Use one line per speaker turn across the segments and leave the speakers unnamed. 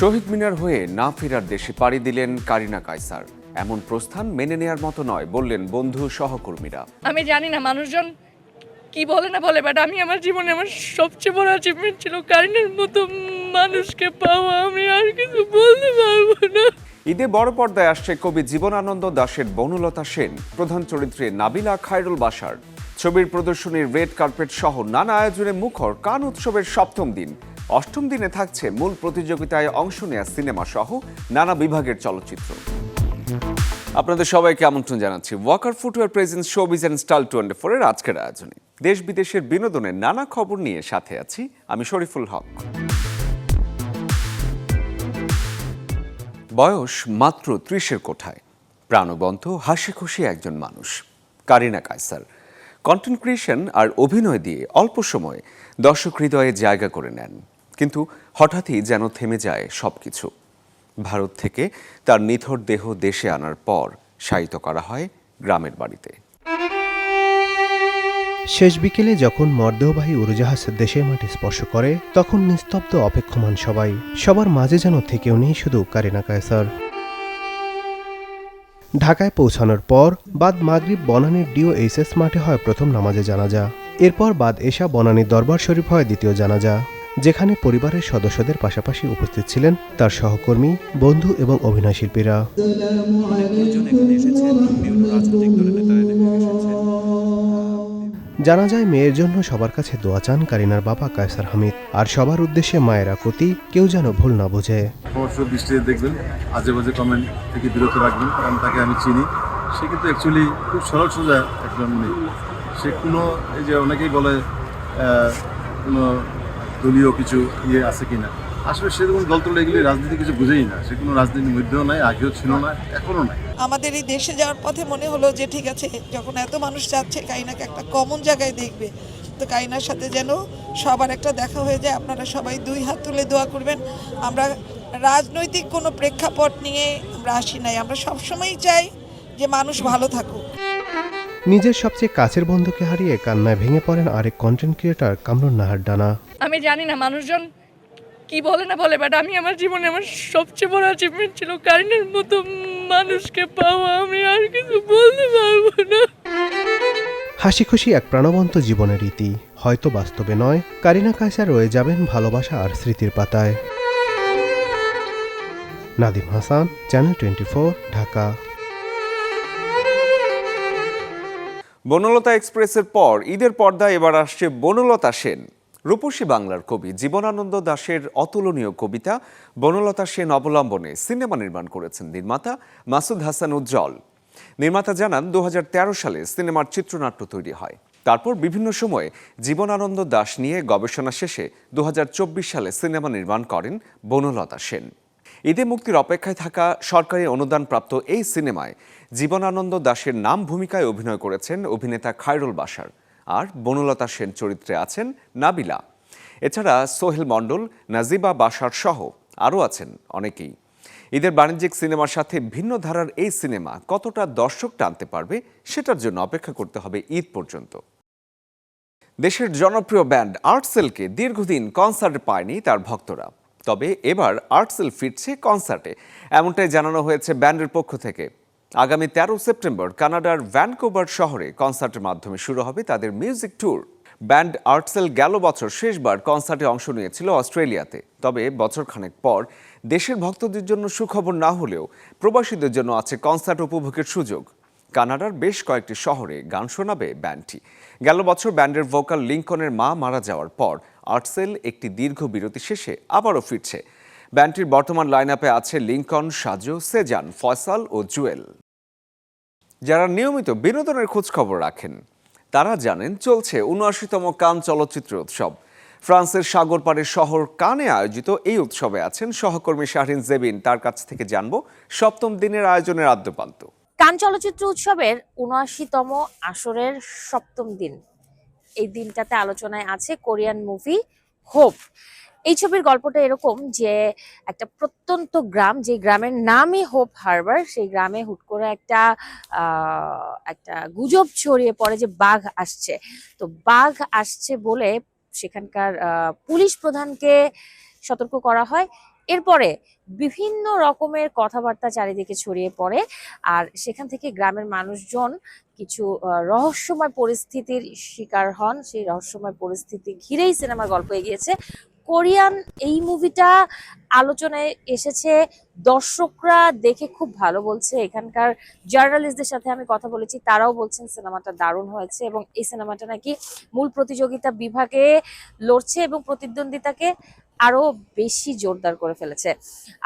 শহীদ মিনার হয়ে না ফেরার দেশে পাড়ি দিলেন কারিনা কায়সার। এমন প্রস্থান মেনে নেয়ার মতো নয় বললেন বন্ধু সহকর্মীরা।
আমি জানি না মানুষজন কি বলে না বলে, বাট আমি আমার জীবনে আমার সবচেয়ে বড় অ্যাচিভমেন্ট ছিল কারিনার মতো মানুষকে পাওয়া। আমি আর কিছু বলতে পারবো না।
ঈদে বড় পর্দায় আসছে কবি জীবনানন্দ দাশের বনলতা সেন, প্রধান চরিত্রে নাবিলা খায়রুল বাশার। ছবির প্রদর্শনীর রেড কার্পেট সহ নানা আয়োজনে মুখর কান উৎসবের সপ্তম দিন। অষ্টম দিনে থাকছে মূল প্রতিযোগিতায় অংশ নেয়া সিনেমা সহ নানা বিভাগের চলচ্চিত্র। আপনাদের সবাইকে আমন্ত্রণ জানাচ্ছি Walker footwear presence showbiz and style 24 এর আজকের আয়োজনে। দেশ বিদেশের বিনোদনের নানা খবর নিয়ে সাথে আছি আমি শরীফুল হক। বয়স মাত্র 30-এর কোঠায়, প্রাণবন্ত হাসি খুশি একজন মানুষ কারিনা কায়সার। কন্টেন্ট ক্রিয়েশন আর অভিনয় দিয়ে অল্প সময়ে দর্শক হৃদয়ে জায়গা করে নেন, কিন্তু হঠাৎই যেন থেমে যায় সবকিছু। ভারত থেকে তার নিথর দেহ দেশে আনার পর শায়িত করা হয় গ্রামের বাড়িতে।
শেষ বিকেলে যখন মরদেহবাহী উড়োজাহাজ দেশের মাটি স্পর্শ করে, তখন নিস্তব্ধ অপেক্ষমান সবাই। সবার মাঝে যেন থেকেও নেই শুধু কারিনা কায়সার। ঢাকায় পৌঁছানোর পর বাদ মাগরিব বনানীর DOHS মাঠে হয় প্রথম নামাজে জানাজা। এরপর বাদ এশা বনানীর দরবার শরীফ হয় দ্বিতীয় জানাজা, যেখানে পরিবারের সদস্যদের পাশাপাশি উপস্থিত ছিলেন তার সহকর্মী, বন্ধু এবং অভিনয় শিল্পীরা। জানা যায় মেয়ের জন্য সবার কাছে দোয়া চান কারিনার বাবা কায়সার হামিদ, আর সবার উদ্দেশ্যে মায়ের আকুতি কেউ যেন ভুল না বোঝে।
অবশ্যই দৃষ্টিতে দেখবেন, আজে বাজে কমেন্ট থেকে বিরত রাখবেন, কারণ তাকে আমি চিনি। সে কিন্তু অ্যাকচুয়ালি খুব সরল সোজা একজন মেয়ে। সে কোনো এই যে অনেকেই বলে কোনো দলীয় কিছু আছে কিনা, আসলে সে কোনো দলতলে এগুলি রাজনীতি কিছু বুঝেই না। সে কোনো রাজনীতির মধ্যেও নাই, আগেও ছিল না, এখনও নাই।
আমাদের এই দেশে যাওয়ার পথে মনে হলো যে ঠিক আছে, যখন এত মানুষ যাচ্ছে কারিনাকে একটা কমন জায়গায় দেখবে, তো কারিনার সাথে যেন সবার একটা দেখা হয়ে যায়। আপনারা সবাই দুই হাত তুলে দোয়া করবেন। আমরা রাজনৈতিক কোনো প্রেক্ষাপট নিয়ে আমরা আসি নাই, আমরা সবসময়ই চাই যে মানুষ ভালো থাকুক।
নিজের সবচেয়ে কাছের বন্ধুকে হারিয়ে কান্নায় ভেঙে পড়েন আরেক কন্টেন্ট ক্রিয়েটর কামরুন নাহার ডানা।
আমি জানি না মানুষজন কি বলে না বলে, বাট আমি আমার জীবনে আমার সবচেয়ে বড় অ্যাচিভমেন্ট ছিল কারিনার মতো মানুষকে পাওয়া। আমি আর কিছু বলতে পারবো না।
হাসি খুশি এক প্রাণবন্ত জীবনের রীতি হয়তো বাস্তবে নয়, কারিনা কায়সার রয়ে যাবেন ভালোবাসা আর স্মৃতির পাতায়। নাদিম হাসান, চ্যানেল 24, ঢাকা।
বনলতা এক্সপ্রেসের পর ঈদের পর্দায় এবার আসছে বনলতা সেন। রূপসী বাংলার কবি জীবনানন্দ দাশের অতুলনীয় কবিতা বনলতা সেন অবলম্বনে সিনেমা নির্মাণ করেছেন নির্মাতা মাসুদ হাসান উজ্জ্বল। নির্মাতা জানান 2013 সালে সিনেমার চিত্রনাট্য তৈরি হয়। তারপর বিভিন্ন সময়ে জীবনানন্দ দাশ নিয়ে গবেষণা শেষে 2024 সালে সিনেমা নির্মাণ করেন বনলতা সেন। ঈদে মুক্তির অপেক্ষায় থাকা সরকারি অনুদানপ্রাপ্ত এই সিনেমায় জীবনানন্দ দাশের নাম ভূমিকায় অভিনয় করেছেন অভিনেতা খায়রুল বাশার, আর বনলতা সেন চরিত্রে আছেন নাবিলা। এছাড়া সোহেল মণ্ডল, নাজিবা বাশার সহ আরও আছেন অনেকেই। ঈদের বাণিজ্যিক সিনেমার সাথে ভিন্ন ধারার এই সিনেমা কতটা দর্শক টানতে পারবে সেটার জন্য অপেক্ষা করতে হবে ঈদ পর্যন্ত। দেশের জনপ্রিয় ব্যান্ড আর্টসেলকে দীর্ঘদিন কনসার্টে পায়নি তার ভক্তরা, তবে এবার আর্টসেল ফিরছে কনসার্টে, এমনটাই জানানো হয়েছে ব্যান্ডের পক্ষ থেকে। আগামী 13 সেপ্টেম্বর কানাডার ভ্যানকুভার শহরে কনসার্টের মাধ্যমে শুরু হবে তাদের মিউজিক ট্যুর। ব্যান্ড আর্টসেল গেল বছর শেষবার কনসার্টে অংশ নিয়েছিল অস্ট্রেলিয়াতে, তবে বছরখানেক পর দেশের ভক্তদের জন্য সুখবর না হলেও প্রবাসীদের জন্য আছে কনসার্ট উপভোগের সুযোগ। কানাডার বেশ কয়েকটি শহরে গান শোনাবে ব্যান্ডটি। গেল বছর ব্যান্ডের ভোকাল লিংকনের মা মারা যাওয়ার পর আর্টসেল একটি দীর্ঘ বিরতি শেষে আবারও ফিরছে। ব্যান্ডটির বর্তমান লাইন আপে আছে লিংকন, সাজু, সেজান, ফয়সাল ও জুয়েল। যারা নিয়মিত বিনোদনের খোঁজ খবর রাখেন তারা জানেন চলছে ৭৯তম কান চলচ্চিত্র উৎসব। ফ্রান্সের সাগর পাড়ের শহর কানে আয়োজিত এই উৎসবে আছেন সহকর্মী শাহরিন জেবিন। তার কাছ থেকে জানবো সপ্তম দিনের আয়োজনের আদ্যপান্ত।
কান চলচ্চিত্র উৎসবের ৭৯তম আসরের সপ্তম দিন। এই দিনটাতে আলোচনায় আছে কোরিয়ান মুভি হোপ। এই ছবির গল্পটা এরকম যে একটা প্রত্যন্ত গ্রাম, যে গ্রামের নামই হোপ হারবার, সেই গ্রামে হুট করে একটা গুজব ছড়িয়ে পড়ে যে বাঘ আসছে। তো বাঘ আসছে বলে সেখানকার পুলিশ প্রধানকে সতর্ক করা হয় এরপরে বিভিন্ন রকমের কথাবার্তা চারিদিকে ছড়িয়ে পড়ে, আর সেখান থেকে গ্রামের মানুষজন কিছু রহস্যময় পরিস্থিতির শিকার হন। সেই রহস্যময় পরিস্থিতি ঘিরেই সিনেমার গল্প এগিয়েছে। কোরিয়ান এই মুভিটা আলোচনায় এসেছে, দর্শকরা দেখে খুব ভালো বলছে। এখানকার জার্নালিস্টদের সাথে আমি কথা বলেছি, তারাও বলছেন সিনেমাটা দারুণ হয়েছে এবং এই সিনেমাটা নাকি মূল প্রতিযোগিতা বিভাগে লড়ছে এবং প্রতিদ্বন্দ্বিতাকে আরো বেশি জোরদার করে ফেলেছে।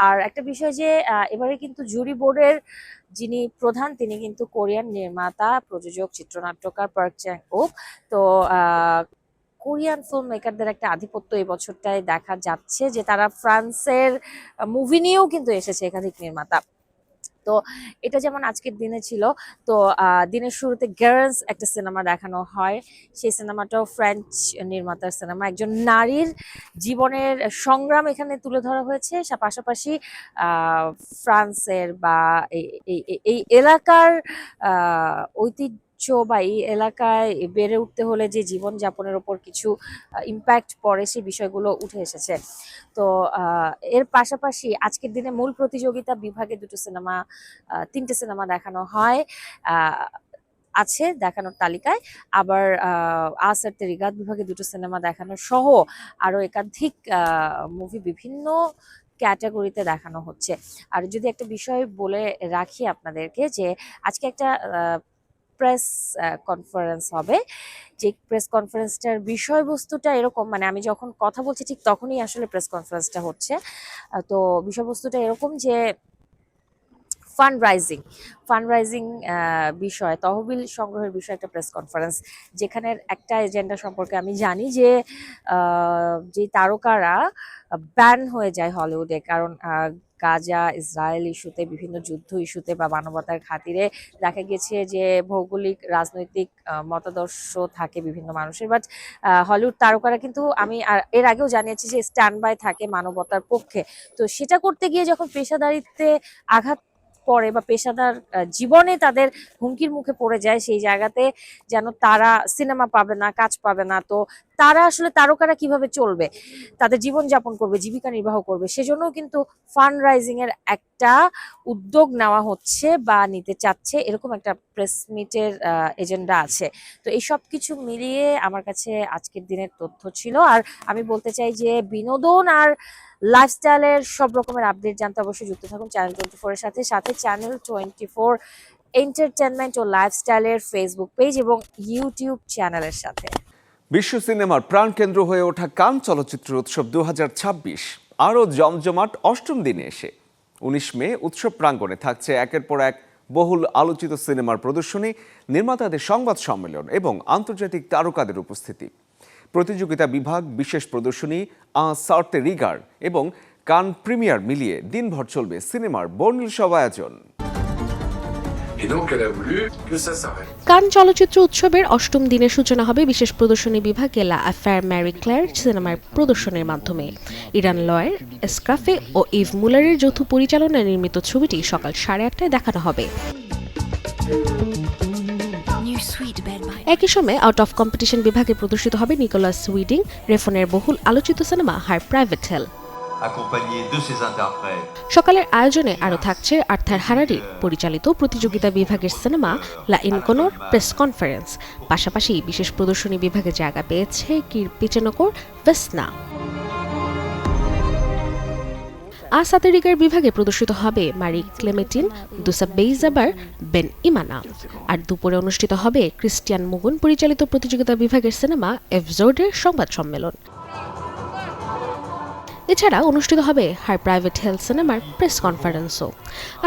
আর একটা বিষয় যে এবারে কিন্তু জুরি বোর্ডের যিনি প্রধান তিনি কিন্তু কোরিয়ান নির্মাতা, প্রযোজক, চিত্রনাট্যকার পার্ক চ্যাং ওক। তো কোরিয়ান ফিল্ম মেকারদের একটা আধিপত্য এই বছরটায় দেখা যাচ্ছে, যে তারা ফ্রান্সের মুভি নিয়েও কিন্তু এসেছে একাধিক নির্মাতা। তো এটা যেমন আজকের দিনে ছিল, তো দিনের শুরুতে গ্যারেন্স একটা সিনেমা দেখানো হয়। সেই সিনেমাটাও ফ্রেঞ্চ নির্মাতার সিনেমা। একজন নারীর জীবনের সংগ্রাম এখানে তুলে ধরা হয়েছে, পাশাপাশি ফ্রান্সের বা এই এলাকার ঐতিহ্য বা এই এলাকায় বেড়ে উঠতে হলে যে জীবনযাপনের ওপর কিছু ইম্প্যাক্ট পড়ে সেই বিষয়গুলো উঠে এসেছে। তো এর পাশাপাশি আজকের দিনে মূল প্রতিযোগিতা বিভাগে তিনটে সিনেমা দেখানো হয় আছে দেখানোর তালিকায়। আবার আসার্তে রিগাত বিভাগে 2টো সিনেমা দেখানো সহ আরো একাধিক মুভি বিভিন্ন ক্যাটাগরিতে দেখানো হচ্ছে। আর যদি একটা বিষয় বলে রাখি আপনাদেরকে, যে আজকে একটা প্রেস কনফারেন্স হবে, যে প্রেস কনফারেন্সটার বিষয়বস্তুটা এরকম, মানে আমি যখন কথা বলছি ঠিক তখনই আসলে প্রেস কনফারেন্সটা হচ্ছে। তো বিষয়বস্তুটা এরকম যে ফান্ডরাইজিং বিষয়, তহবিল সংগ্রহের বিষয়ে একটা প্রেস কনফারেন্স, যেখানের একটা এজেন্ডা সম্পর্কে আমি জানি যে যে তারকারা ব্যান হয়ে যায় হলিউডে, কারণ গাজা ইসরায়েল ইস্যুতে, বিভিন্ন যুদ্ধ ইস্যুতে বা মানবতার খাতিরে দেখা গেছে যে ভৌগোলিক রাজনৈতিক মতাদর্শ থাকে বিভিন্ন মানুষের, বাট হলিউড তারকারা কিন্তু আমি এর আগেও জানিয়েছি যে স্ট্যান্ড বাই থাকে মানবতার পক্ষে। তো সেটা করতে গিয়ে যখন পেশাদারিত্বে আঘাত পড়ে বা পেশাদার জীবনে তাদের হুমকির মুখে পড়ে যায়, সেই জায়গাতে যেন তারা সিনেমা পাবে না, কাজ পাবে না, তো তারা আসলে তারকারা কিভাবে চলবে, তাদের জীবনযাপন করবে, জীবিকা নির্বাহ করবে, সেজন্য কিন্তু ফান্ড রাইজিং এর একটা উদ্যোগ নেওয়া হচ্ছে বা নিতে চাচ্ছে, এরকম একটা প্রেস মিটের এজেন্ডা আছে। তো এই সব কিছু মিলিয়ে আমার কাছে আজকের দিনের তথ্য ছিল। আর আমি বলতে চাই যে বিনোদন আর লাইফস্টাইলের সব রকমের আপডেট জানতে অবশ্যই যুক্ত থাকুন চ্যানেল 24 এর সাথে, চ্যানেল 24 এন্টারটেনমেন্ট ও লাইফস্টাইলের ফেসবুক পেজ এবং ইউটিউব চ্যানেলের সাথে।
বিশ্ব সিনেমার প্রাণকেন্দ্র হয়ে ওঠা কান চলচ্চিত্র উৎসব 2026 আরও জমজমাট 8ম দিনে এসে 19 মে উৎসব প্রাঙ্গণে থাকছে একের পর এক বহুল আলোচিত সিনেমার প্রদর্শনী, নির্মাতাদের সংবাদ সম্মেলন এবং আন্তর্জাতিক তারকাদের উপস্থিতি। প্রতিযোগিতা বিভাগ, বিশেষ প্রদর্শনী, সার্তে রিগার এবং কান প্রিমিয়ার মিলিয়ে দিনভর চলবে সিনেমার বর্ণিল সব আয়োজন।
কান চলচ্চিত্র উৎসবের 8ম দিনের সূচনা হবে বিশেষ প্রদর্শনী বিভাগে লা অ্যাফেয়ার ম্যারি ক্লেয়ার সিনেমার প্রদর্শনীর মাধ্যমে। ইরান লয়ের, এসক্রাফে ও ইভ মুলারের যৌথ পরিচালনায় নির্মিত ছবিটি সকাল 8:30টায় দেখানো হবে। একই সময় আউট অফ কম্পিটিশন বিভাগে প্রদর্শিত হবে নিকোলাস উইন্ডিং রেফনের বহুল আলোচিত সিনেমা হার প্রাইভেট হেল। সকালের আয়োজনে আরও থাকছে আর্থার হারারি পরিচালিত প্রতিযোগিতা বিভাগের সিনেমা লা ইনকোনোর প্রেস কনফারেন্স। পাশাপাশি বিশেষ প্রদর্শনী বিভাগে জায়গা পেয়েছে কিরপিচেনকোর ভেসনা। আসার্তে রিগার বিভাগে প্রদর্শিত হবে মারি ক্লেমেটিন দুসা বেইজাবার বেন ইমানা। আর দুপুরে অনুষ্ঠিত হবে ক্রিস্টিয়ান মুগুন পরিচালিত প্রতিযোগিতা বিভাগের সিনেমা এফজোর্ডের সংবাদ সম্মেলন। এছাড়া অনুষ্ঠিত হবে হার প্রাইভেট হেলথ সিনেমার প্রেস কনফারেন্সও।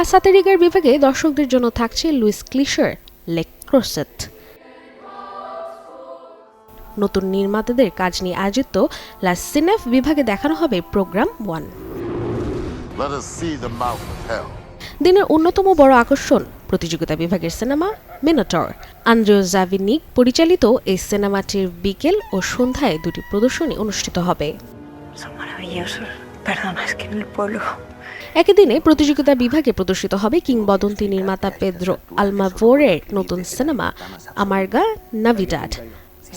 আসার্তে রিগার বিভাগে দর্শকদের জন্য থাকছে লুইস ক্লিশার লেক ক্রোসেট। নতুন নির্মাতাদের কাজ নিয়ে আয়োজিত লা সিনেফ বিভাগে দেখানো হবে প্রোগ্রাম 1। দিনের অন্যতম বড় আকর্ষণ প্রতিযোগিতা বিভাগের সিনেমা মিনোটর। আন্দ্রেও জাভিনিক পরিচালিত এই সিনেমাটির বিকেল ও সন্ধ্যায় 2টি প্রদর্শনী অনুষ্ঠিত হবে। একই দিনে প্রতিযোগিতা বিভাগে প্রদর্শিত হবে কিংবদন্তি নির্মাতা পেদ্রো আলমাভোরের নতুন সিনেমা আমারগা নাভিডাড।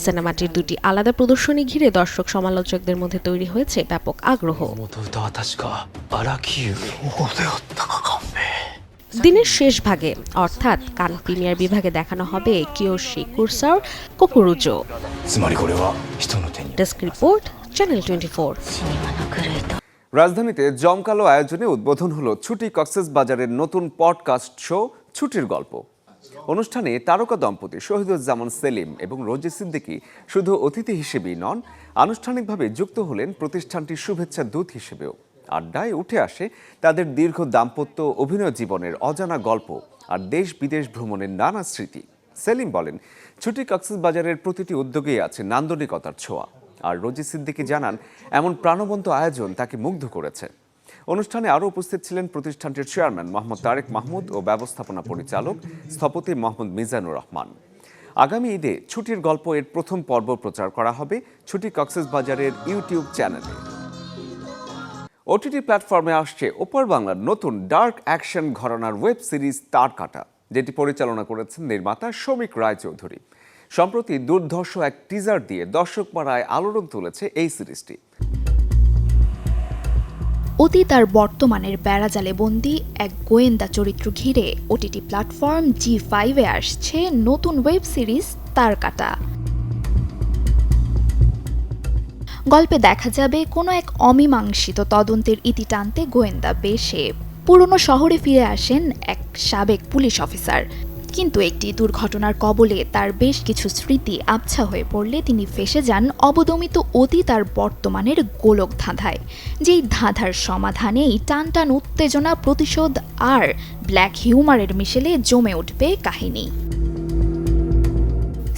সিনেমাটির দুটি আলাদা প্রদর্শনী ঘিরে দর্শক সমালোচকদের মধ্যে তৈরি হয়েছে ব্যাপক আগ্রহ। দিনের শেষ ভাগে অর্থাৎ কান প্রিমিয়ার বিভাগে দেখানো হবে কিয়োশি কুরোসাওয়ার কোকুরুজো। Desk report, channel 24।
রাজধানীতে জমকালো আয়োজনে উদ্বোধন হলো ছুটি কক্সবাজারের নতুন পডকাস্ট শো ছুটির গল্প। অনুষ্ঠানে তারকা দম্পতি শহীদুজ্জামান সেলিম এবং রোজি সিদ্দিকী শুধু অতিথি হিসেবেই নন, আনুষ্ঠানিকভাবে যুক্ত হলেন প্রতিষ্ঠানটির শুভেচ্ছা দূত হিসেবেও। আড্ডায় উঠে আসে তাদের দীর্ঘ দাম্পত্য অভিনয় জীবনের অজানা গল্প আর দেশ বিদেশ ভ্রমণের নানা স্মৃতি। সেলিম বলেন, ছুটি কক্সবাজারের প্রতিটি উদ্যোগেই আছে নান্দনিকতার ছোঁয়া। আর রোজি সিদ্দিকী জানান, এমন প্রাণবন্ত আয়োজন তাকে মুগ্ধ করেছে। অনুষ্ঠানে আরও উপস্থিত ছিলেন প্রতিষ্ঠানটির চেয়ারম্যান মোহাম্মদ তারেক মাহমুদ ও ব্যবস্থাপনা পরিচালক স্থপতি মোহাম্মদ মিজানুর রহমান। আগামী ঈদে ছুটির গল্প এর প্রথম পর্ব প্রচার করা হবে ছুটি কক্সবাজারের ইউটিউব চ্যানেলে। ওটিটি প্ল্যাটফর্মে আসছে ওপার বাংলার নতুন ডার্ক অ্যাকশন ঘরানার ওয়েব সিরিজ তারকাটা, যেটি পরিচালনা করেছেন নির্মাতা শৌমিক রায়চৌধুরী। সম্প্রতি দুর্ধর্ষ এক টিজার দিয়ে দর্শক পাড়ায় আলোড়ন তুলেছে এই সিরিজটি।
অতীত আর বর্তমানের বেড়াজালে বন্দি এক গোয়েন্দা চরিত্র ঘিরে ওটিটি প্ল্যাটফর্ম জি5-এ আসছে নতুন ওয়েব সিরিজ তারকাটা। গল্পে দেখা যাবে কোনো এক অমীমাংসিত তদন্তের ইতি টানতে গোয়েন্দা বেশে পুরনো শহরে ফিরে আসেন এক সাবেক পুলিশ অফিসার। কিন্তু একটি দুর্ঘটনার কবলে তার বেশ কিছু স্মৃতি আবছা হয়ে পড়লে তিনি ফেসে যান অবদমিত অতীত আর বর্তমানের গোলক ধাঁধায়, যেই ধাঁধার সমাধানেই টানটান উত্তেজনা, প্রতিশোধ আর ব্ল্যাক হিউমারের মিশেলে জমে উঠবে কাহিনী।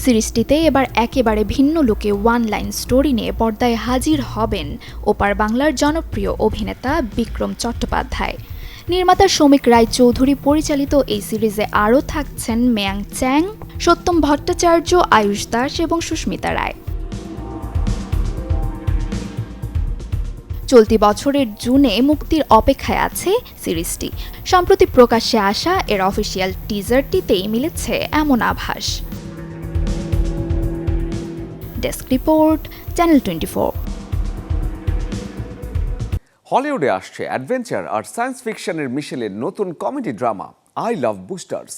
সিরিজটিতে এবার একেবারে ভিন্ন লুকে ওয়ান লাইন স্টোরি নিয়ে পর্দায় হাজির হবেন ওপার বাংলার জনপ্রিয় অভিনেতা বিক্রম চট্টোপাধ্যায়। নির্মাতা শৌমিক রায়চৌধুরী পরিচালিত এই সিরিজে আরও থাকছেন মেয়াং চ্যাং, সত্যম ভট্টাচার্য, আয়ুষ দাস এবং সুস্মিতা রায়। চলতি বছরের জুনে মুক্তির অপেক্ষায় আছে সিরিজটি। সম্প্রতি প্রকাশ্যে আসা এর অফিসিয়াল টিজারটিতেই মিলেছে এমন আভাস। Desk report, channel 24।
হলিউডে আসছে অ্যাডভেঞ্চার আর সায়েন্স ফিকশনের মিশেলের নতুন কমেডি ড্রামা আই লাভ বুস্টার্স,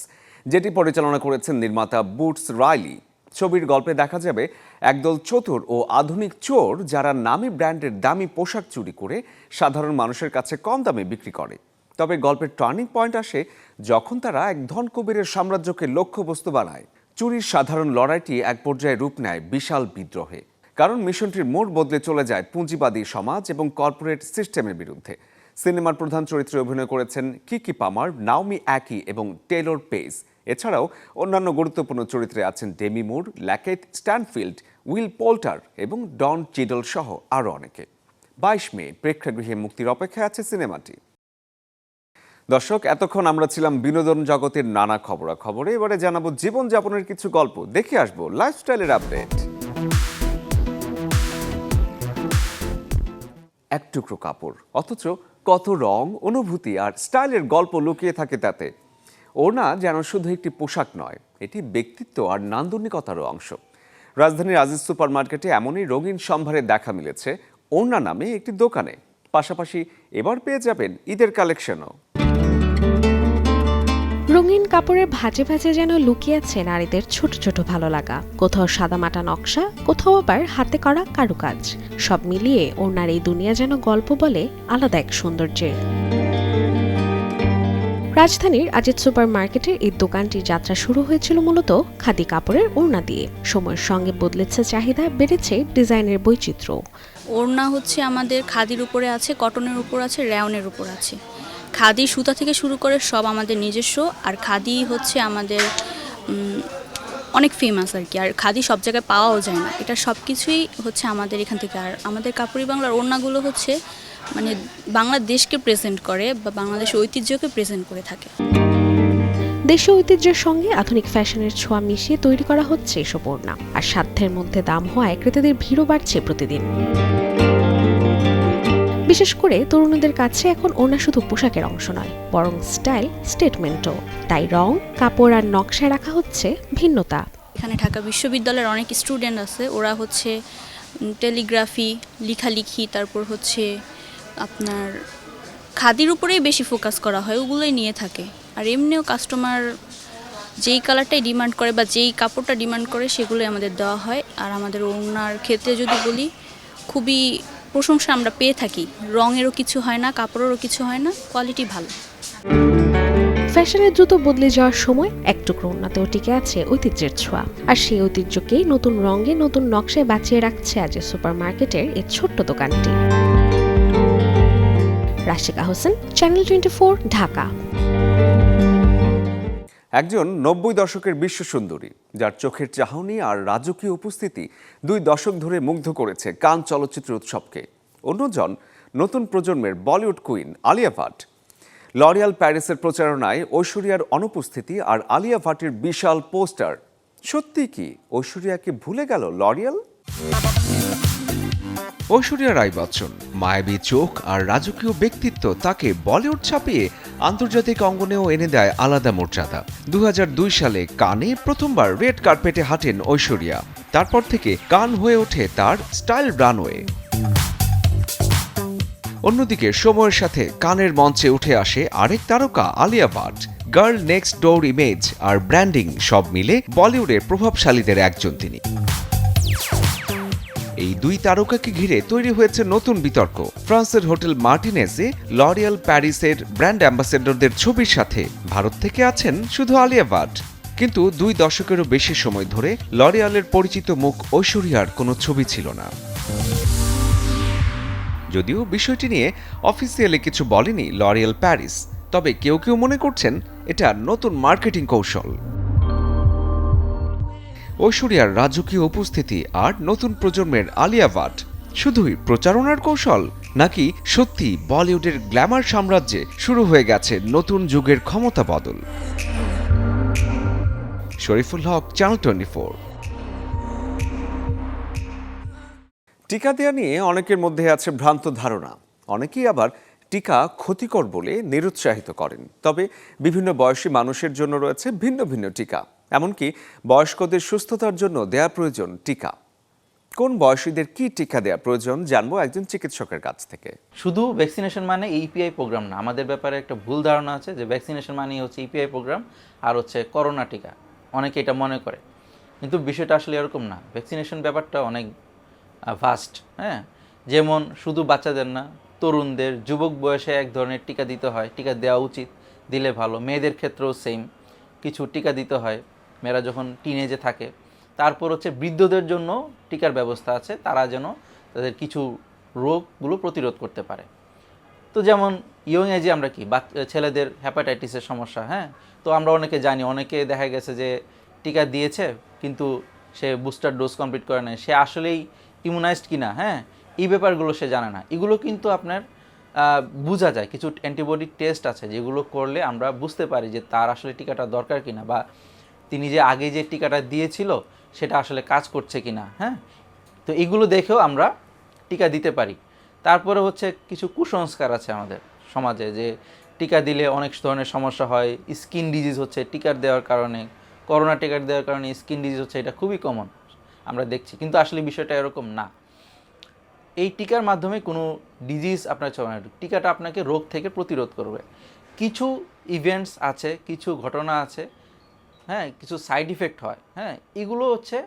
যেটি পরিচালনা করেছেন নির্মাতা বুটস রাইলি। ছবির গল্পে দেখা যাবে একদল চতুর ও আধুনিক চোর যারা নামী ব্র্যান্ডের দামি পোশাক চুরি করে সাধারণ মানুষের কাছে কম দামে বিক্রি করে। তবে গল্পের টার্নিং পয়েন্ট আসে যখন তারা এক ধনকুবেরের সাম্রাজ্যকে লক্ষ্যবস্তু বানায়। চুরির সাধারণ লড়াইটি এক পর্যায়ে রূপ নেয় বিশাল বিদ্রোহে, কারণ মিশনটির মোড় বদলে চলে যায় পুঁজিবাদী সমাজ এবং কর্পোরেট সিস্টেমের বিরুদ্ধে। সিনেমার প্রধান চরিত্রে অভিনয় করেছেন কিকি পামার, নাওমি অ্যাকি এবং টেলর পেজ। এছাড়াও অন্যান্য গুরুত্বপূর্ণ চরিত্রে আছেন ডেমি মুর, ল্যাকেট স্ট্যানফিল্ড, উইল পোল্টার এবং ডন চিডল সহ আরও অনেকে। 22 মে প্রেক্ষাগৃহে মুক্তির অপেক্ষায় আছে সিনেমাটি। দর্শক, এতক্ষণ আমরা ছিলাম বিনোদন জগতের নানা খবরাখবরে। এবারে জানাবো জীবনযাপনের কিছু গল্প, দেখে আসবো লাইফস্টাইলের আপডেট। এক টুকরো কাপড়, অথচ কত রং, অনুভূতি আর স্টাইলের গল্প লুকিয়ে থাকে তাতে। ওড়না যেন শুধু একটি পোশাক নয়, এটি ব্যক্তিত্ব আর নান্দনিকতারও অংশ। রাজধানীর আজিজ সুপার মার্কেটে এমনই রঙিন সম্ভারে দেখা মিলেছে ওড়না নামে একটি দোকানে। পাশাপাশি এবার পেয়ে যাবেন ঈদের কালেকশনও।
রঙিন কাপড়ের ভাঁজে ভাঁজে যেন লুকিয়ে আছে নারীদের ছোট ছোট ভালো লাগা। কোথাও সাদামাটা নকশা, কোথাও আবার হাতে করা কারুকাজ। সব মিলিয়ে ওনার এই দুনিয়া যেন গল্প বলে আলাদা এক সৌন্দর্যের। রাজধানীর আজিজ সুপার মার্কেটের এই দোকানটির যাত্রা শুরু হয়েছিল মূলত খাদি কাপড়ের ওড়না দিয়ে। সময়ের সঙ্গে বদলেছে চাহিদা, বেড়েছে ডিজাইনের বৈচিত্র্য।
ওড়না হচ্ছে আমাদের খাদির উপরে আছে, কটনের উপর আছে, রেয়নের উপর আছে। খাদি সুতা থেকে শুরু করে সব আমাদের নিজস্ব, আর খাদি হচ্ছে আমাদের অনেক ফেমাস আর কি। আর খাদি সব জায়গায় পাওয়াও যায় না, এটা সব কিছুই হচ্ছে আমাদের এখান থেকে। আর আমাদের কাপড়ি বাংলার ওড়নাগুলো হচ্ছে মানে বাংলাদেশকে প্রেজেন্ট করে বা বাংলাদেশের ঐতিহ্যকে প্রেজেন্ট করে থাকে।
দেশীয় ঐতিহ্যের সঙ্গে আধুনিক ফ্যাশনের ছোঁয়া মিশিয়ে তৈরি করা হচ্ছে এসব ওড়না। আর সাধ্যের মধ্যে দাম হওয়ায় ক্রেতাদের ভিড়ও বাড়ছে প্রতিদিন। বিশেষ করে তরুণীদের কাছে এখন ওড়না শুধু পোশাকের অংশ নয়, বরং স্টাইল স্টেটমেন্টও। তাই রং, কাপড় আর নকশায় রাখা হচ্ছে ভিন্নতা।
এখানে ঢাকা বিশ্ববিদ্যালয়ের অনেক স্টুডেন্ট আছে, ওরা হচ্ছে টেলিগ্রাফি, লেখালেখি, তারপর হচ্ছে আপনার খাদির উপরেই বেশি ফোকাস করা হয়, ওগুলোই নিয়ে থাকে। আর এমনিও কাস্টমার যেই কালারটাই ডিমান্ড করে বা যেই কাপড়টা ডিমান্ড করে সেগুলোই আমাদের দেওয়া হয়। আর আমাদের ওনার ক্ষেত্রে যদি বলি, খুবই প্রশংসা আমরা পেয়ে থাকি। রঙেরও কিছু হয় না, কাপড়েরও কিছু হয় না, কোয়ালিটি ভালো।
ফ্যাশনের দ্রুত বদলে যাওয়ার সময় এক টুকরো উন্নতেও টিকে আছে ঐতিহ্যের ছোঁয়া, আর সেই ঐতিহ্যকেই নতুন রঙে নতুন নকশায় বাঁচিয়ে রাখছে আজ সুপার মার্কেটের এই ছোট্ট দোকানটি। রাশিকা হোসেন, চ্যানেল 24, ঢাকা।
একজন 90 দশকের বিশ্ব সুন্দরী, যার চোখের চাহনি আর রাজকীয় উপস্থিতি 2 দশক ধরে মুগ্ধ করেছে কান চলচ্চিত্র উৎসবকে। অন্যজন নতুন প্রজন্মের বলিউড কুইন আলিয়া ভাট। লরিয়াল প্যারিসের প্রচারণায় ঐশ্বরিয়ার অনুপস্থিতি আর আলিয়া ভাটের বিশাল পোস্টার। সত্যি কি ঐশ্বরিয়াকে ভুলে গেল লরিয়াল? ঐশ্বরিয়া রায় বচ্চন, মায়াবী চোখ আর রাজকীয় ব্যক্তিত্ব তাকে বলিউড ছাপিয়ে আন্তর্জাতিক অঙ্গনেও এনে দেয় আলাদা মর্যাদা। 2002 সালে কানে প্রথমবার রেড কার্পেটে হাঁটেন ঐশ্বরিয়া। তারপর থেকে কান হয়ে ওঠে তার স্টাইল রানওয়ে। অন্যদিকে সময়ের সাথে কানের মঞ্চে উঠে আসে আরেক তারকা Alia Bhatt. Girl next door image আর ব্র্যান্ডিং সব মিলে বলিউডের প্রভাবশালীদের একজন তিনি। এই 2 তারকাকে ঘিরে তৈরি হয়েছে নতুন বিতর্ক। ফ্রান্সের হোটেল মার্টিনেজে লরিয়াল প্যারিসের ব্র্যান্ড অ্যাম্বাসেডরদের ছবির সাথে ভারত থেকে আছেন শুধু আলিয়া ভাট। কিন্তু 2 দশকেরও বেশি সময় ধরে লরিয়ালের পরিচিত মুখ ঐশ্বরিয়ার কোনো ছবি ছিল না। যদিও বিষয়টি নিয়ে অফিসিয়ালি কিছু বলেনি লরিয়াল প্যারিস, তবে কেউ কেউ মনে করছেন এটা নতুন মার্কেটিং কৌশল। ঐশ্বরিয়ার রাজকীয় উপস্থিতি আর নতুন প্রজন্মের আলিয়া ভাট শুধুই প্রচারণার কৌশল, নাকি সত্যি বলিউডের গ্ল্যামার সাম্রাজ্যে শুরু হয়ে গেছে নতুন যুগের ক্ষমতা বদল? শরীফুল হক, চ্যানেল 24। টিকা দেয়া নিয়ে অনেকের মধ্যে আছে ভ্রান্ত ধারণা। অনেকেই আবার টিকা ক্ষতিকর বলে নিরুৎসাহিত করেন। তবে বিভিন্ন বয়সী মানুষের জন্য রয়েছে ভিন্ন ভিন্ন টিকা। এমনকি বয়স্কদের সুস্থতার জন্য দেয়া প্রয়োজন টিকা। কোন বয়সীদের কি টিকা দেয়া প্রয়োজন জানবো একজন চিকিৎসকের কাছ থেকে।
শুধু ভ্যাকসিনেশন মানে ইপিআই প্রোগ্রাম না। আমাদের ব্যাপারে একটা ভুল ধারণা আছে যে ভ্যাকসিনেশন মানেই হচ্ছে ইপিআই প্রোগ্রাম আর হচ্ছে করোনা টিকা, অনেকে এটা মনে করে। কিন্তু বিষয়টা আসলে এরকম না। ভ্যাকসিনেশন ব্যাপারটা অনেক ভাস্ট। হ্যাঁ, যেমন শুধু বাচ্চাদের না, তরুণদের, যুবক বয়সে এক ধরনের টিকা দিতে হয়, টিকা দেওয়া উচিত, দিলে ভালো। মেয়েদের ক্ষেত্রেও সেম কিছু টিকা দিতে হয় মেয়েরা যখন টিনেজে থাকে। তারপর হচ্ছে বৃদ্ধদের জন্য টিকার ব্যবস্থা আছে, তারা যেন তাদের কিছু রোগগুলো প্রতিরোধ করতে পারে। তো যেমন ইয়ং এজে আমরা কি ছেলেদের হ্যাপাটাইটিসের সমস্যা, হ্যাঁ, তো আমরা অনেকে জানি, অনেকে দেখা গেছে যে টিকা দিয়েছে কিন্তু সে বুস্টার ডোজ কমপ্লিট করে নেয়, সে আসলেই ইমিউনাইজড কিনা, হ্যাঁ, এই ব্যাপারগুলো সে জানে না। এগুলো কিন্তু আপনার বোঝা যায়, কিছু অ্যান্টিবডি টেস্ট আছে যেগুলো করলে আমরা বুঝতে পারি যে তার আসলে টিকাটা দরকার কিনা, বা তিনি যে আগে যে টিকাটা দিয়েছিল সেটা আসলে কাজ করছে কিনা। হ্যাঁ, তো এগুলো দেখেও আমরা টিকা দিতে পারি। তারপরে হচ্ছে কিছু কুসংস্কার আছে আমাদের সমাজে যে টিকা দিলে অনেক ধরনের সমস্যা হয়, স্কিন ডিজিজ হচ্ছে টিকার দেওয়ার কারণে, করোনা টিকার দেওয়ার কারণে স্কিন ডিজিজ হচ্ছে, এটা খুবই কমন আমরা দেখছি। কিন্তু আসলে বিষয়টা এরকম না। এই টিকার মাধ্যমে কোনো ডিজিজ আপনার ছড়ায় না, টিকাটা আপনাকে রোগ থেকে প্রতিরোধ করবে। কিছু ইভেন্টস আছে, কিছু ঘটনা আছে, হ্যাঁ, কিছু সাইড ইফেক্ট হয়, হ্যাঁ, এগুলো হচ্ছে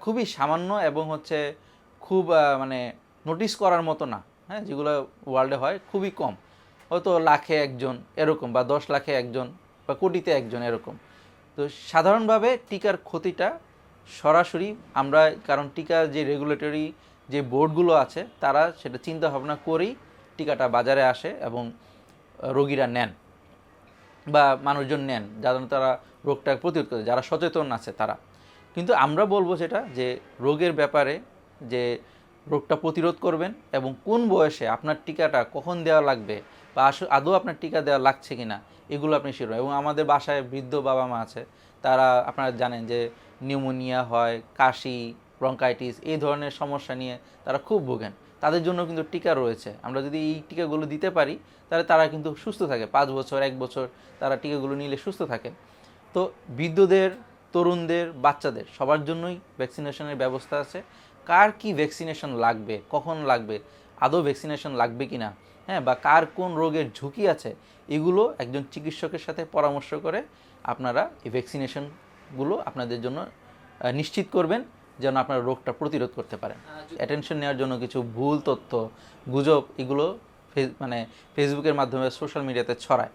খুবই সামান্য এবং হচ্ছে খুব মানে নোটিস করার মতো না, হ্যাঁ, যেগুলো ওয়ার্ল্ডে হয় খুবই কম, হয়তো লাখে একজন এরকম, বা 10 লাখে একজন, বা কোটিতে একজন এরকম। তো সাধারণভাবে টিকার ক্ষতিটা সরাসরি আমরা, কারণ টিকার যে রেগুলেটরি যে বোর্ডগুলো আছে তারা সেটা চিন্তা ভাবনা করেই টিকাটা বাজারে আসে এবং রোগীরা নেন বা মানুষজন নেন, যারা তারা রোগটা প্রতিরোধ করে, যারা সচেতন আছে তারা। কিন্তু আমরা বলবো যেটা, যে রোগের ব্যাপারে যে রোগটা প্রতিরোধ করবেন এবং কোন বয়সে আপনার টিকাটা কখন দেওয়া লাগবে, বা আদৌ আপনার টিকা দেওয়া লাগছে কিনা, এগুলো আপনি শিখবেন। এবং আমাদের বাসায় বৃদ্ধ বাবা মা আছে, তারা আপনারা জানেন যে নিউমোনিয়া হয়, কাশি, ব্রঙ্কাইটিস, এই ধরনের সমস্যা নিয়ে তারা খুব ভোগেন। তাদের জন্য কিন্তু টিকা রয়েছে। আমরা যদি এই টিকাগুলো দিতে পারি তাহলে তারা কিন্তু সুস্থ থাকে, 5 বছর 1 বছর তারা টিকাগুলো নিলে সুস্থ থাকে। তো বৃদ্ধদের তরুণদের, বাচ্চাদের সবার জন্যই ভ্যাকসিনেশনের ব্যবস্থা আছে। কার কি ভ্যাকসিনেশন লাগবে, কখন লাগবে, আদৌ ভ্যাকসিনেশন লাগবে কি না, হ্যাঁ, বা কার কোন রোগের ঝুঁকি আছে, এগুলো একজন চিকিৎসকের সাথে পরামর্শ করে আপনারা এই ভ্যাকসিনেশনগুলো আপনাদের জন্য নিশ্চিত করবেন যেন আপনারা রোগটা প্রতিরোধ করতে পারেন। অ্যাটেনশন নেওয়ার জন্য কিছু ভুল তথ্য, গুজব এগুলো ফেসবুকের মাধ্যমে, সোশ্যাল মিডিয়াতে ছড়ায়।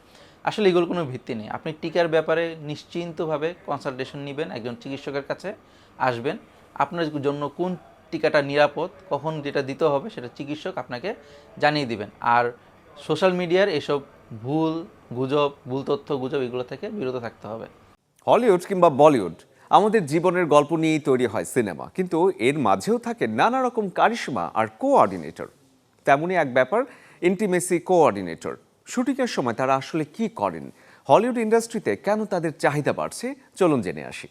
আসলে এগুলোর কোনো ভিত্তি নেই। আপনি টিকার ব্যাপারে নিশ্চিন্তভাবে কনসালটেশন নেবেন, একজন চিকিৎসকের কাছে আসবেন। আপনার জন্য কোন টিকাটা নিরাপদ, কখন যেটা দিতে হবে সেটা চিকিৎসক আপনাকে জানিয়ে দিবেন। আর সোশ্যাল মিডিয়ার এসব ভুল গুজব, ভুল তথ্য, গুজব এগুলো থেকে বিরত থাকতে হবে।
হলিউড কিংবা বলিউড আমাদের জীবনের গল্প নিয়েই তৈরি হয় সিনেমা, কিন্তু এর মাঝেও থাকে নানা রকম কারিশমা আর কোঅর্ডিনেটর। তেমনই এক ব্যাপার ইন্টিমেসি কোঅর্ডিনেটর। শুটিংয়ের সময় তারা আসলে কি করেন, হলিউড ইন্ডাস্ট্রিতে কেন তাদের চাহিদা বাড়ছে, চলুন জেনে আসি।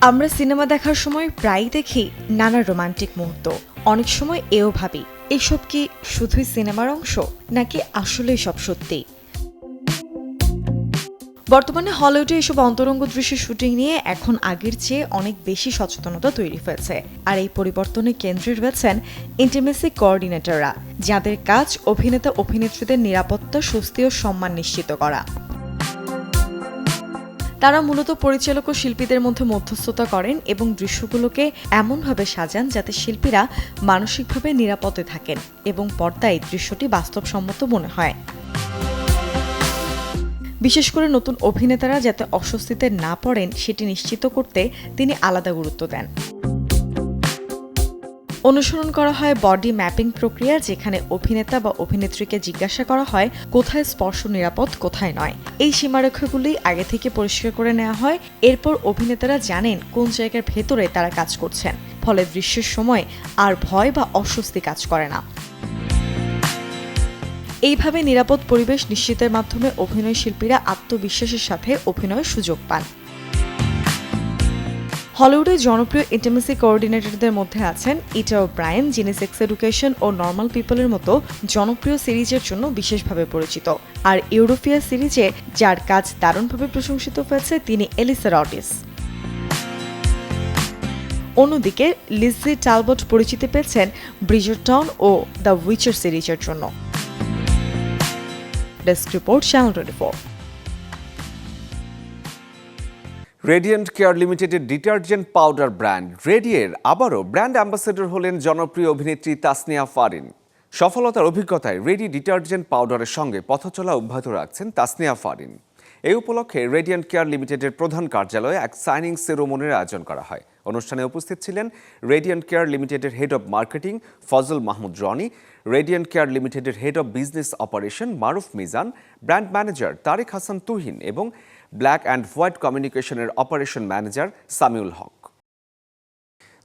আমরা সিনেমা দেখার সময় প্রায়ই দেখি নানা রোমান্টিক মুহূর্ত। অনেক সময় এও ভাবি এসব কি শুধুই সিনেমার অংশ, নাকি আসলেই সব সত্যি। বর্তমানে হলিউডে এসব অন্তরঙ্গ দৃশ্যের শুটিং নিয়ে এখন আগের চেয়ে অনেক বেশি সচেতনতা তৈরি হয়েছে। আর এই পরিবর্তনে কেন্দ্রে রয়েছেন ইন্টিমেসি কোঅর্ডিনেটররা, যাদের কাজ অভিনেতা অভিনেত্রীদের নিরাপত্তা, স্বস্তি ও সম্মান নিশ্চিত করা। তারা মূলত পরিচালক ও শিল্পীদের মধ্যে মধ্যস্থতা করেন এবং দৃশ্যগুলোকে এমনভাবে সাজান যাতে শিল্পীরা মানসিকভাবে নিরাপদে থাকেন এবং পর্দায় দৃশ্যটি বাস্তবসম্মত মনে হয়। বিশেষ করে নতুন অভিনেতারা যাতে অস্বস্তিতে না পড়েন সেটি নিশ্চিত করতে তিনি আলাদা গুরুত্ব দেন। অনুসরণ করা হয় বডি ম্যাপিং প্রক্রিয়া, যেখানে অভিনেতা বা অভিনেত্রীকে জিজ্ঞাসা করা হয় কোথায় স্পর্শ নিরাপদ, কোথায় নয়। এই সীমারেখাগুলি আগে থেকে পরিষ্কার করে নেওয়া হয়। এরপর অভিনেতারা জানেন কোন জায়গার ভেতরে তারা কাজ করছেন, ফলে দৃশ্যের সময় আর ভয় বা অস্বস্তি কাজ করে না। এইভাবে নিরাপদ পরিবেশ নিশ্চিতের মাধ্যমে অভিনয় শিল্পীরা আত্মবিশ্বাসের সাথে অভিনয়ের সুযোগ পান। হলিউডের জনপ্রিয় ইন্টিমেসি কোঅর্ডিনেটরদের মধ্যে আছেন ইটা ওব্রায়েন, যিনি সেক্স এডুকেশন ও নর্মাল পিপলের মতো জনপ্রিয় সিরিজের জন্য বিশেষভাবে পরিচিত। আর ইউরোপিয়া সিরিজে যার কাজ দারুণভাবে প্রশংসিত হয়েছে তিনি এলিসা রডিস। অন্যদিকে লিজি টালবট পরিচিতি পেয়েছেন ব্রিজারটন ও দ্য উইচার সিরিজের জন্য। Desk report, channel 24।
Radiant care লিমিটেডের ডিটারজেন্ট পাউডার ব্র্যান্ড রেডিয়ের আবারও ব্র্যান্ড অ্যাম্বাসেডর হলেন জনপ্রিয় অভিনেত্রী তাসনিয়া ফারিন। সফলতার অভিজ্ঞতায় রেডি ডিটারজেন্ট পাউডারের সঙ্গে পথচলা অব্যাহত রাখছেন তাসনিয়া ফারিন। এই উপলক্ষে রেডিয়েন্ট কেয়ার লিমিটেডের প্রধান কার্যালয়ে এক সাইনিং সেরেমনির আয়োজন করা হয়। অনুষ্ঠানে উপস্থিত ছিলেন রেডিয়েন্ট কেয়ার লিমিটেডের head of marketing Fazal Mahmud Roni, radiant care লিমিটেডের head of business operation Maruf Mizan, brand manager Tareq Hasan Tuhin এবং ব্ল্যাক অ্যান্ড হোয়াইট কমিউনিকেশনের অপারেশন ম্যানেজার সামিউল হক।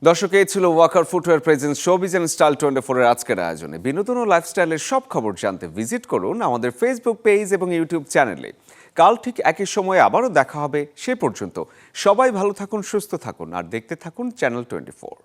দর্শক, এই ছিল Walker footwear presence showbiz and style 24-এর আজকের আয়োজনে। বিনোদন ও লাইফস্টাইলের সব খবর জানতে ভিজিট করুন আমাদের ফেসবুক পেজ এবং ইউটিউব চ্যানেলে। কাল ঠিক একই সময়ে আবারও দেখা হবে। সে পর্যন্ত সবাই ভালো থাকুন, সুস্থ থাকুন আর দেখতে থাকুন চ্যানেল 24।